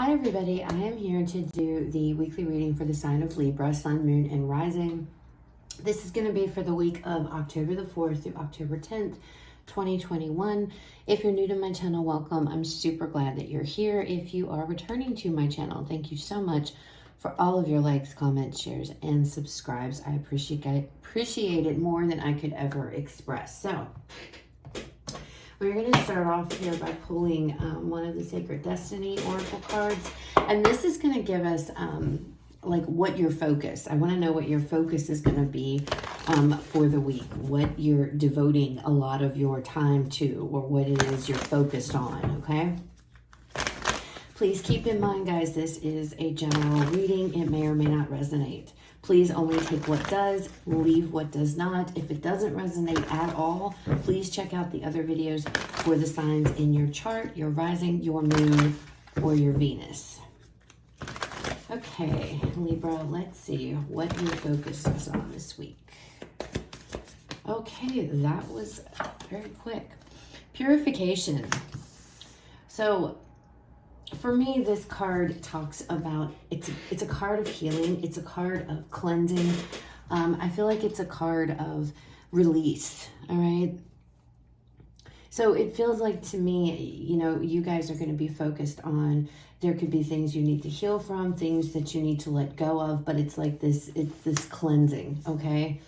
Hi everybody, I am here to do the weekly reading for the sign of Libra, Sun, Moon, and Rising. This is going to be for the week of October the 4th through October 10th, 2021. If you're new to my channel, welcome. I'm super glad that you're here. If you are returning to my channel, thank you so much for all of your likes, comments, shares, and subscribes. I appreciate it more than I could ever express. So we're going to start off here by pulling one of the Sacred Destiny Oracle cards. And this is going to give us like what your focus. I want to know what your focus is going to be for the week. What you're devoting a lot of your time to, or what it is you're focused on, okay? Please keep in mind, guys, this is a general reading. It may or may not resonate. Please only take what does, leave what does not. If it doesn't resonate at all, please check out the other videos for the signs in your chart, your rising, your moon, or your Venus. Okay, Libra, let's see what your focus is on this week. Okay, that was very quick. Purification. So for me, this card talks about, it's a card of healing. It's a card of cleansing. I feel like it's a card of release, all right? So it feels like to me, you know, you guys are going to be focused on, there could be things you need to heal from, things that you need to let go of, but it's like this, it's this cleansing, okay?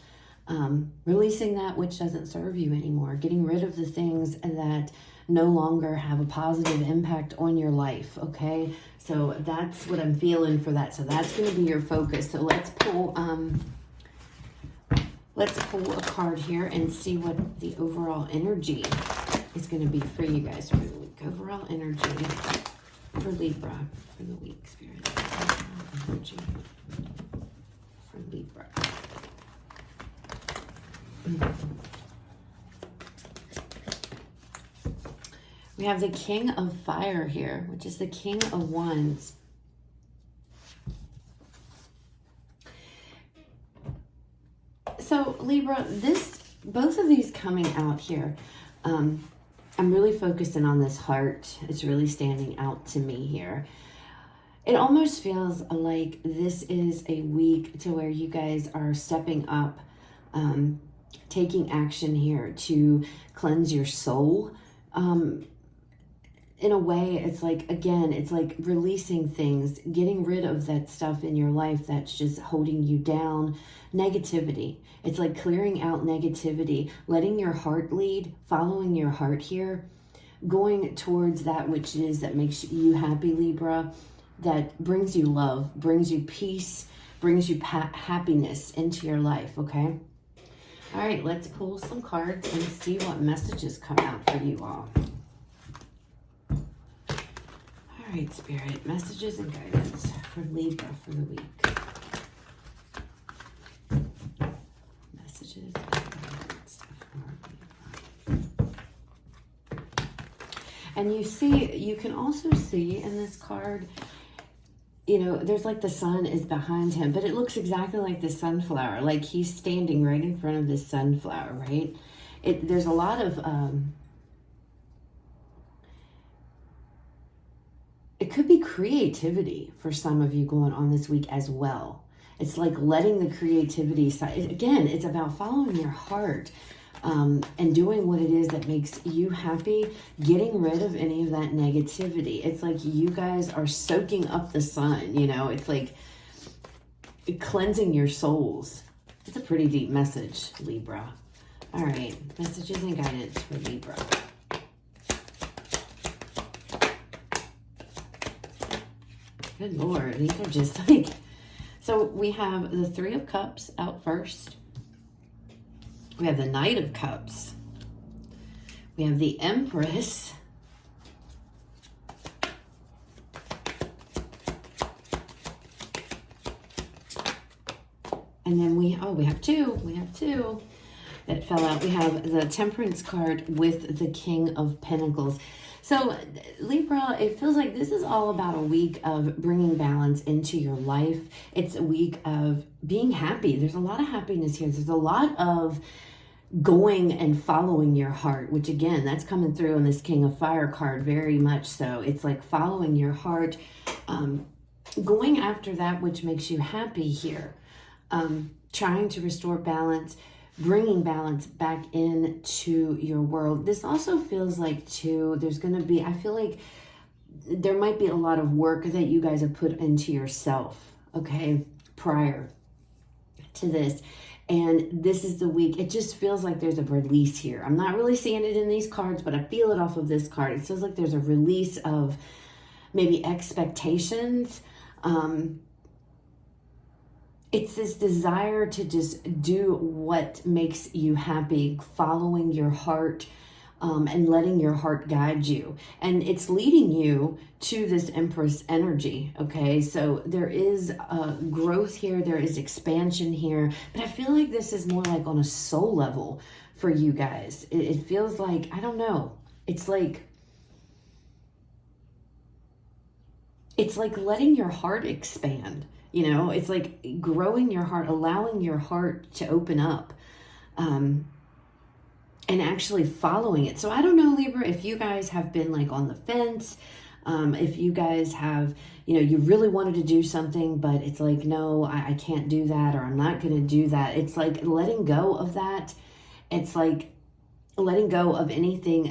Releasing that which doesn't serve you anymore, getting rid of the things that no longer have a positive impact on your life, okay? So that's what I'm feeling for that. So that's going to be your focus. So let's pull a card here and see what the overall energy is going to be for you guys for the week. Overall energy for Libra for the week, Spirit. Overall energy for Libra. We have the King of Fire here, which is the King of Wands. So Libra, both of these coming out here, I'm really focusing on this heart. It's really standing out to me here. It almost feels like this is a week to where you guys are stepping up, taking action here to cleanse your soul. In a way, it's like, again, it's like releasing things, getting rid of that stuff in your life that's just holding you down. Negativity. It's like clearing out negativity, letting your heart lead, following your heart here, going towards that which it is that makes you happy, Libra, that brings you love, brings you peace, brings you happiness into your life, okay? All right, let's pull some cards and see what messages come out for you all. All right, Spirit, messages and guidance for Libra for the week. Messages and guidance for Libra. And you can also see in this card, you know, there's like the sun is behind him, but it looks exactly like the sunflower. Like he's standing right in front of this sunflower, right? There's a lot of, it could be creativity for some of you going on this week as well. It's like letting the creativity side, again, it's about following your heart and doing what it is that makes you happy, getting rid of any of that negativity. It's like you guys are soaking up the sun, you know, it's like cleansing your souls. It's a pretty deep message, Libra. All right, messages and guidance for Libra. Good Lord, these are just like, so we have the Three of Cups out first. We have the Knight of Cups. We have the Empress. And then we have two that fell out. We have the Temperance card with the King of Pentacles. So Libra, it feels like this is all about a week of bringing balance into your life. It's a week of being happy. There's a lot of happiness here. There's a lot of going and following your heart, which again, that's coming through in this King of Fire card very much so. It's like following your heart, Going after that which makes you happy here. Trying to restore balance, bringing balance back into your world. This also feels like, too, there's going to be, I feel like there might be a lot of work that you guys have put into yourself, okay, prior to this. And this is the week. It just feels like there's a release here. I'm not really seeing it in these cards, but I feel it off of this card. It feels like there's a release of maybe expectations. It's this desire to just do what makes you happy, following your heart, and letting your heart guide you. And it's leading you to this Empress energy, okay? So there is growth here, there is expansion here, but I feel like this is more like on a soul level for you guys. It feels like, I don't know, it's like letting your heart expand, you know? It's like growing your heart, allowing your heart to open up, and actually following it. So I don't know, Libra, if you guys have been like on the fence, if you guys have, you know, you really wanted to do something, but it's like, no, I can't do that, or I'm not going to do that. It's like letting go of that. It's like letting go of anything,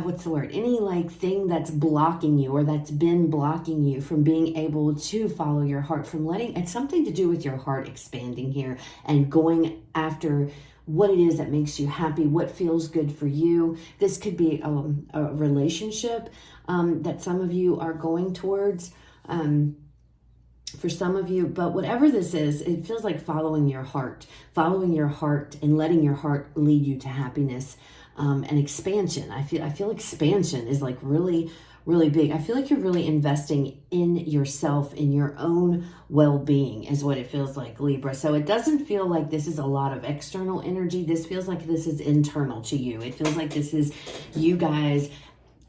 what's the word? Any like thing that's blocking you, or that's been blocking you from being able to follow your heart, from letting, it's something to do with your heart expanding here and going after what it is that makes you happy, what feels good for you. This could be a relationship that some of you are going towards, for some of you, but whatever this is, it feels like following your heart and letting your heart lead you to happiness, and expansion. I feel expansion is like really, really big. I feel like you're really investing in yourself, in your own well-being is what it feels like, Libra. So it doesn't feel like this is a lot of external energy. This feels like this is internal to you. It feels like this is you guys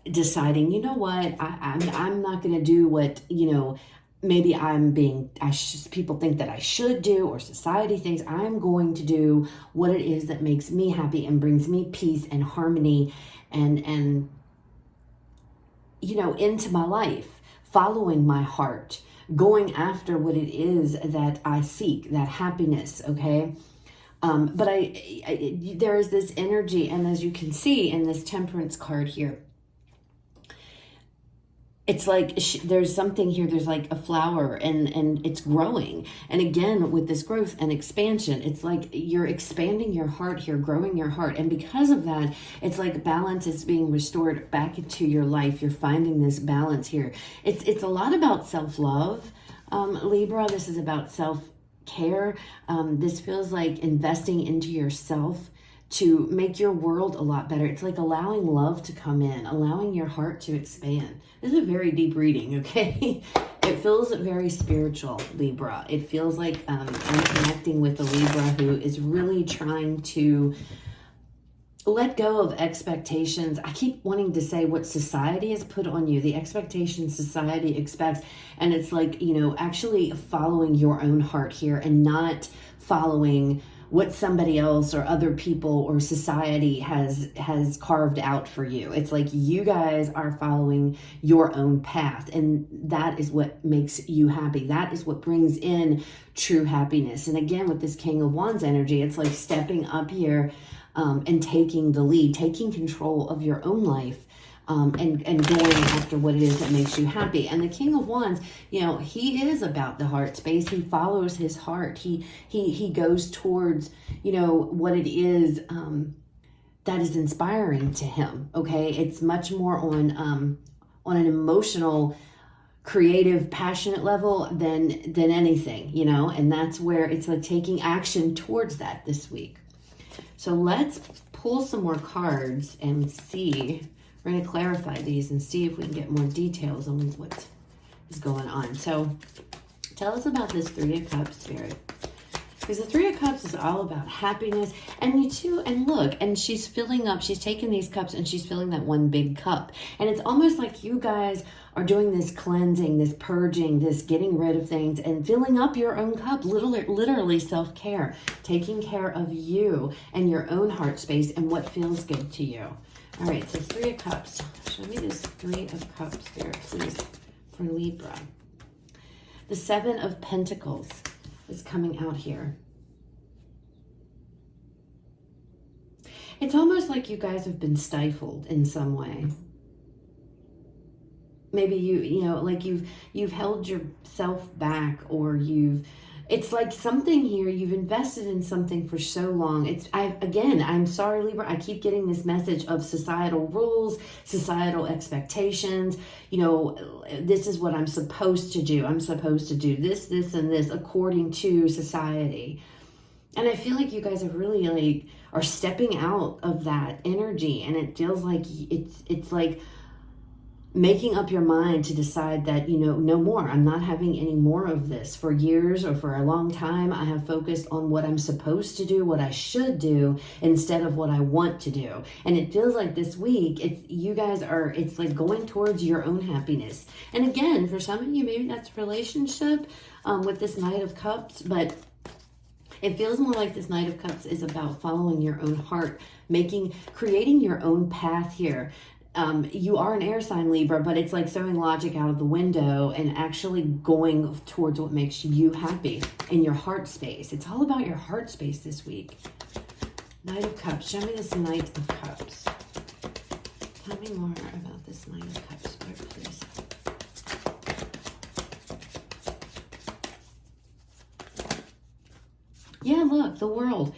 deciding, you know what, I'm not going to do what, you know, maybe people think that I should do, or society thinks. I'm going to do what it is that makes me happy and brings me peace and harmony and you know, into my life, following my heart, going after what it is that I seek, that happiness, okay? But there is this energy, and as you can see in this Temperance card here, it's like there's something here, there's like a flower and it's growing. And again, with this growth and expansion, it's like you're expanding your heart here, growing your heart. And because of that, it's like balance is being restored back into your life. You're finding this balance here. It's a lot about self-love, Libra. This is about self-care. This feels like investing into yourself to make your world a lot better. It's like allowing love to come in, allowing your heart to expand. This is a very deep reading, okay? It feels very spiritual, Libra. It feels like I'm connecting with a Libra who is really trying to let go of expectations. I keep wanting to say what society has put on you, the expectations society expects. And it's like, you know, actually following your own heart here and not following what somebody else or other people or society has carved out for you. It's like you guys are following your own path, and that is what makes you happy. That is what brings in true happiness. And again, with this King of Wands energy, it's like stepping up here and taking the lead, taking control of your own life. And going after what it is that makes you happy. And the King of Wands, you know, he is about the heart space. He follows his heart. He goes towards, you know, what it is that is inspiring to him. Okay, it's much more on an emotional, creative, passionate level than anything, you know. And that's where it's like taking action towards that this week. So let's pull some more cards and see. We're going to clarify these and see if we can get more details on what is going on. So tell us about this Three of Cups, Spirit. Because the Three of Cups is all about happiness. And you too, and look, and she's filling up, she's taking these cups and she's filling that one big cup. And it's almost like you guys are doing this cleansing, this purging, this getting rid of things and filling up your own cup, literally self-care, taking care of you and your own heart space and what feels good to you. All right, so Three of Cups. Show me this Three of Cups, Spirit, please, for Libra. The Seven of Pentacles is coming out here. It's almost like you guys have been stifled in some way. Maybe you know, like you've held yourself back, or it's like something here, you've invested in something for so long. I'm sorry, Libra, I keep getting this message of societal rules, societal expectations. You know, this is what I'm supposed to do. I'm supposed to do this, this, and this according to society. And I feel like you guys have really like are stepping out of that energy, and it feels like it's like making up your mind to decide that, you know, no more. I'm not having any more of this. For years or for a long time, I have focused on what I'm supposed to do, what I should do, instead of what I want to do. And it feels like this week, it's like going towards your own happiness. And again, for some of you, maybe that's relationship with this Knight of Cups, but it feels more like this Knight of Cups is about following your own heart, creating your own path here. You are an air sign, Libra, but it's like throwing logic out of the window and actually going towards what makes you happy in your heart space. It's all about your heart space this week. Knight of Cups. Show me this Knight of Cups. Tell me more about this Knight of Cups, please. Yeah, look, the World.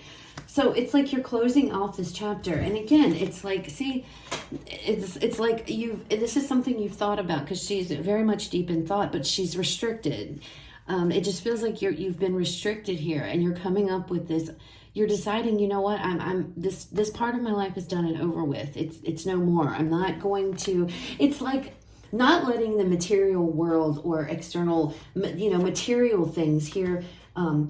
So it's like you're closing off this chapter. And again, it's like, see, it's like this is something you've thought about, because she's very much deep in thought, but she's restricted. It just feels like you've been restricted here, and you're coming up with this. You're deciding, you know what, this part of my life is done and over with. It's no more. I'm not going to. It's like not letting the material world or external, material things here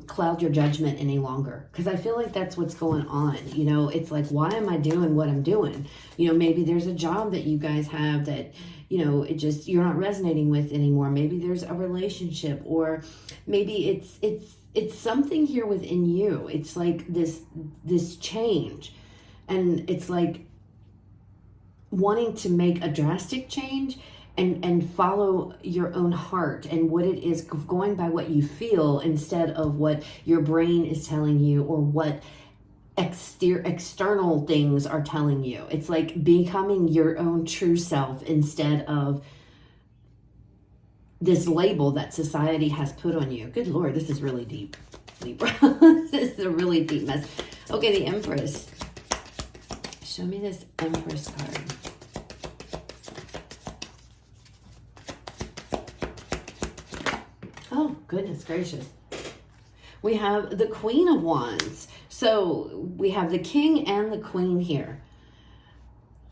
cloud your judgment any longer. Because I feel like that's what's going on. You know, it's like, why am I doing what I'm doing? You know, maybe there's a job that you guys have that, you know, you're not resonating with anymore. Maybe there's a relationship, or maybe it's something here within you. It's like this change, and it's like wanting to make a drastic change and follow your own heart and what it is, going by what you feel instead of what your brain is telling you or what external things are telling you. It's like becoming your own true self instead of this label that society has put on you. Good Lord, this is really deep, Libra. This is a really deep mess. Okay, the Empress. Show me this Empress card. Oh, goodness gracious. We have the Queen of Wands. So we have the King and the Queen here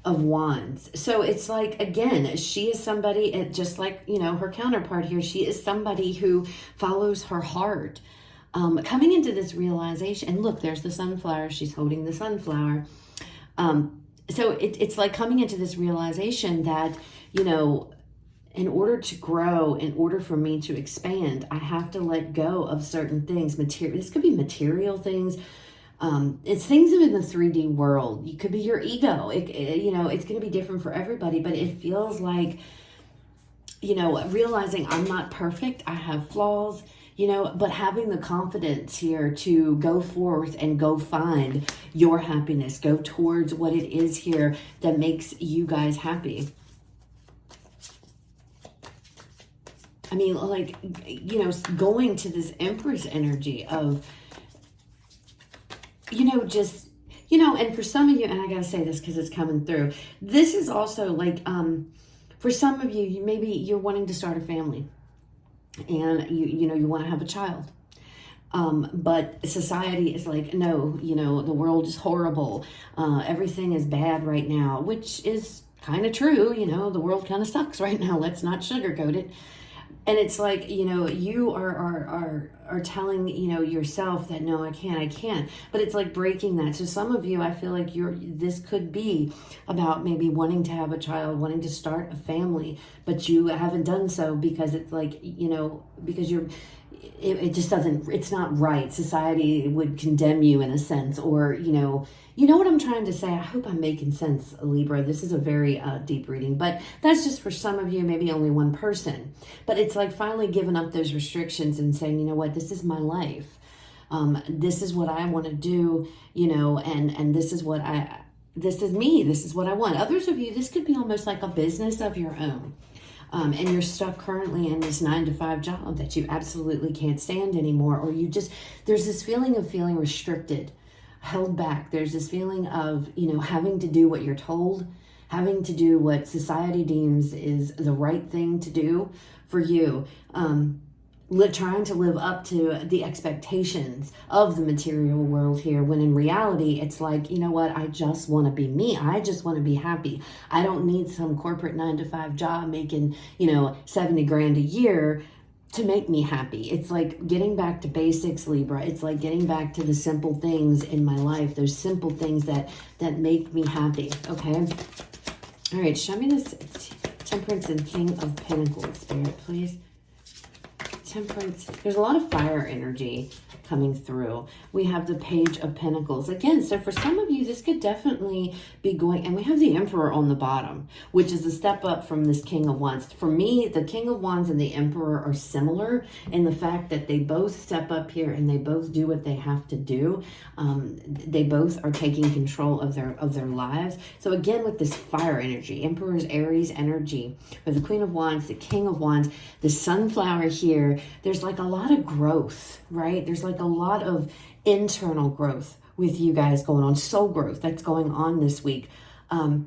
of Wands. So it's like, again, she is somebody, just like, you know, her counterpart here, she is somebody who follows her heart. Coming into this realization, and look, there's the sunflower. She's holding the sunflower. So it's like coming into this realization that, you know, in order to grow, in order for me to expand, I have to let go of certain things. This could be material things. It's things in the 3D world. It could be your ego. You know, it's going to be different for everybody, but it feels like, you know, realizing I'm not perfect. I have flaws, you know, but having the confidence here to go forth and go find your happiness, go towards what it is here that makes you guys happy. I mean, like, you know, going to this Empress energy of, you know, just, you know, and for some of you, and I got to say this because it's coming through, this is also like, for some of you, maybe you're wanting to start a family and you know, you want to have a child. But society is like, no, you know, the world is horrible. Everything is bad right now, which is kind of true. You know, the world kind of sucks right now. Let's not sugarcoat it. And it's like, you know, you are telling, you know, yourself that, no, I can't. But it's like breaking that. So some of you, I feel like this could be about maybe wanting to have a child, wanting to start a family, but you haven't done so because it's like, you know, because it just doesn't, it's not right. Society would condemn you in a sense, or, you know what I'm trying to say. I hope I'm making sense, Libra. This is a very deep reading, but that's just for some of you, maybe only one person. But it's like finally giving up those restrictions and saying, you know what, this is my life. This is what I want to do, you know, and this is what this is me. This is what I want. Others of you, this could be almost like a business of your own. And you're stuck currently in this 9-to-5 job that you absolutely can't stand anymore. Or you just, there's this feeling of feeling restricted, held back. There's this feeling of, you know, having to do what you're told, having to do what society deems is the right thing to do for you. Trying to live up to the expectations of the material world here, when in reality, it's like, you know what, I just want to be me. I just want to be happy. I don't need some corporate 9-to-5 job making, you know, 70 grand a year to make me happy. It's like getting back to basics, Libra. It's like getting back to the simple things in my life, those simple things that make me happy, okay? All right, show me this Temperance and King of Pentacles, Spirit, please. Temperance, there's a lot of fire energy coming through. We have the Page of Pentacles again. So for some of you, this could definitely be going, and we have the Emperor on the bottom, which is a step up from this King of Wands. For me, the King of Wands and the Emperor are similar in the fact that they both step up here and they both do what they have to do. They both are taking control of their lives. So again, with this fire energy, Emperor's Aries energy, with the Queen of Wands, the King of Wands, the Sunflower here, there's like a lot of growth, right? There's like a lot of internal growth with you guys going on, soul growth that's going on this week.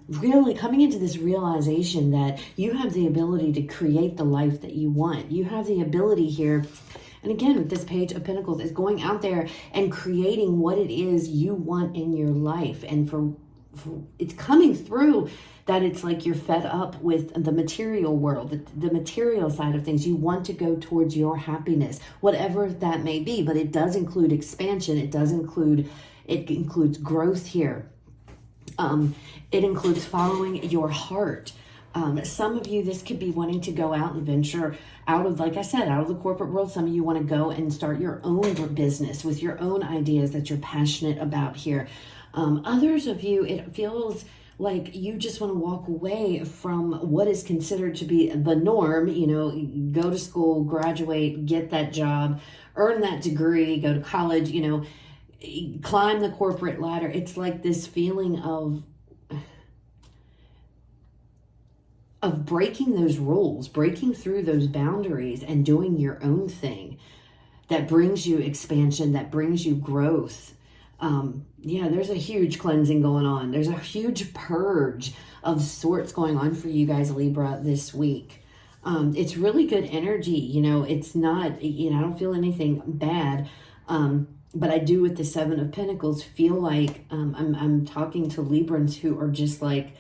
Really coming into this realization that you have the ability to create the life that you want. You have the ability here. And again, with this Page of Pentacles, is going out there and creating what it is you want in your life. And for it's coming through that it's like you're fed up with the material world, the material side of things. You want to go towards your happiness, whatever that may be, but it does include expansion. It includes growth here. It includes following your heart. Some of you, this could be wanting to go out and venture out of, like I said, out of the corporate world. Some of you want to go and start your own business with your own ideas that you're passionate about here. Others of you, it feels like you just want to walk away from what is considered to be the norm, you know, go to school, graduate, get that job, earn that degree, go to college, you know, climb the corporate ladder. It's like this feeling of breaking those rules, breaking through those boundaries and doing your own thing that brings you expansion, that brings you growth. Yeah, there's a huge cleansing going on. There's a huge purge of sorts going on for you guys, Libra, this week. It's really good energy. You know, it's not, you know, I don't feel anything bad. But I do, with the Seven of Pentacles, feel like I'm talking to Librans who are just like,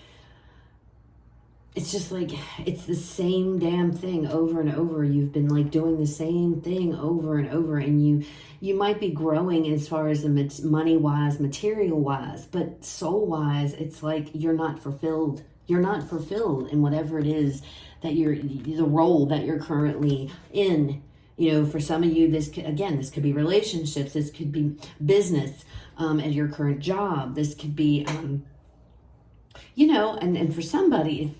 it's just like, it's the same damn thing over and over. You've been like doing the same thing over and over, and you might be growing as far as the money-wise, material-wise, but soul-wise, it's like you're not fulfilled. You're not fulfilled in whatever it is that the role that you're currently in. You know, for some of you, this could be relationships. This could be business at your current job. This could be, you know, and for somebody,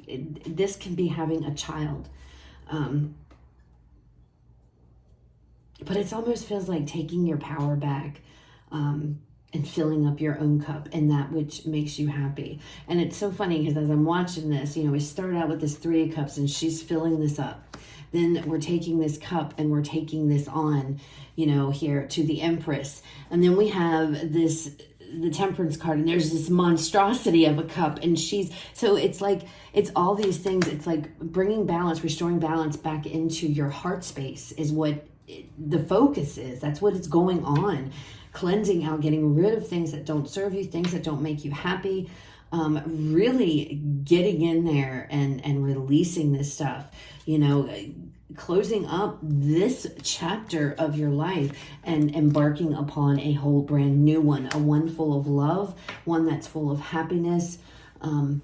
this can be having a child. But it almost feels like taking your power back and filling up your own cup and that which makes you happy. And it's so funny because as I'm watching this, you know, we start out with this Three of Cups and she's filling this up. Then we're taking this cup and we're taking this on, you know, here to the Empress. And then we have the Temperance card, and there's this monstrosity of a cup, and so it's like, it's all these things. It's like bringing balance, restoring balance back into your heart space is what the focus is. That's what is going on. Cleansing out, getting rid of things that don't serve you, things that don't make you happy. Really getting in there and releasing this stuff, you know, closing up this chapter of your life and embarking upon a whole brand new one, a one full of love, one that's full of happiness, and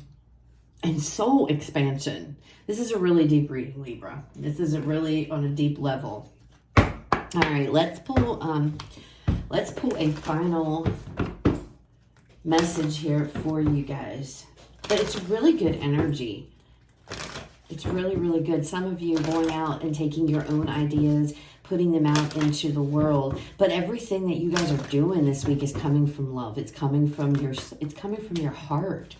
soul expansion. This is a really deep reading, Libra. This is really on a deep level. All right, let's pull a final message here for you guys. But it's really good energy. It's really, really good. Some of you going out and taking your own ideas, putting them out into the world. But everything that you guys are doing this week is coming from love. It's coming from your heart.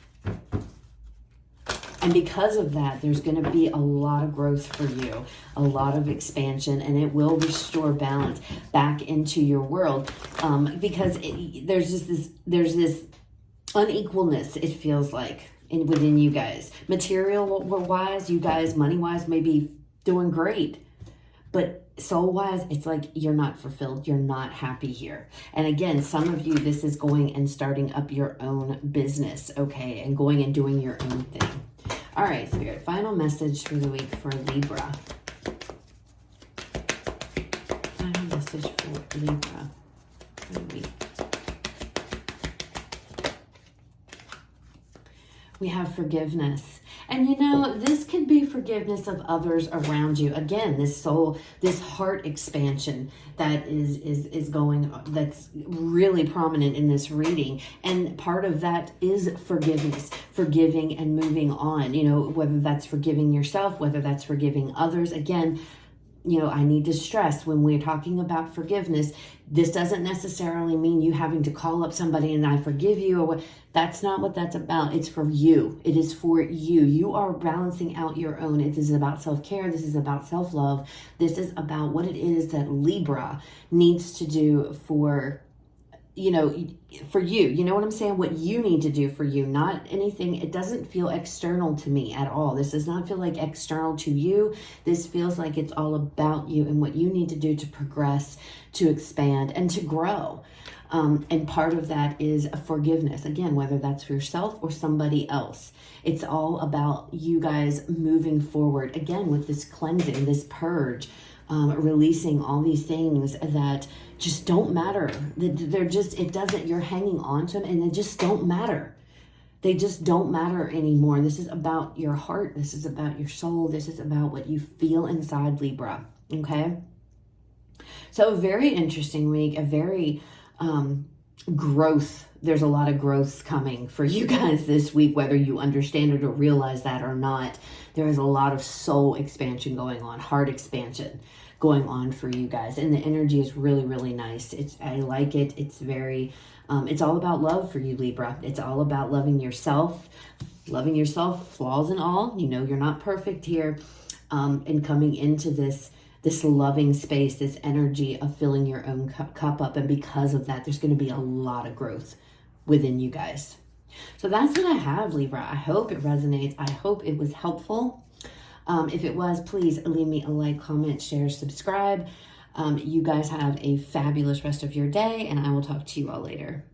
And because of that, there's going to be a lot of growth for you, a lot of expansion, and it will restore balance back into your world. Because there's this unequalness, it feels like, within you guys. Material-wise, you guys, money-wise, may be doing great. But soul-wise, it's like you're not fulfilled. You're not happy here. And again, some of you, this is going and starting up your own business, okay? And going and doing your own thing. All right, Spirit, final message for the week for Libra. Final message for Libra for the week. We have forgiveness. And you know, this could be forgiveness of others around you. Again, this soul, this heart expansion that is going, that's really prominent in this reading. And part of that is forgiveness, forgiving and moving on. You know, whether that's forgiving yourself, whether that's forgiving others. Again, you know, I need to stress when we're talking about forgiveness, this doesn't necessarily mean you having to call up somebody and I forgive you or what. That's not what that's about. It's for you. It is for you. You are balancing out your own. It is about self-care. This is about self-love. This is about what it is that Libra needs to do for, you know, for you. You know what I'm saying? What you need to do for you, not anything. It doesn't feel external to me at all. This does not feel like external to you. This feels like it's all about you and what you need to do to progress, to expand, and to grow. And part of that is a forgiveness. Again, whether that's for yourself or somebody else. It's all about you guys moving forward. Again, with this cleansing, this purge, releasing all these things that just don't matter. They're just, it doesn't, you're hanging on to them and they just don't matter. They just don't matter anymore. This is about your heart. This is about your soul. This is about what you feel inside, Libra. Okay? So a very interesting week, a very growth. There's a lot of growth coming for you guys this week, whether you understand it or realize that or not. There is a lot of soul expansion going on, heart expansion going on for you guys. And the energy is really, really nice. I like it. It's very, it's all about love for you, Libra. It's all about loving yourself, flaws and all. You know, you're not perfect here. And coming into this loving space, this energy of filling your own cup up. And because of that, there's going to be a lot of growth within you guys. So that's what I have, Libra. I hope it resonates. I hope it was helpful. If it was, please leave me a like, comment, share, subscribe. You guys have a fabulous rest of your day, and I will talk to you all later.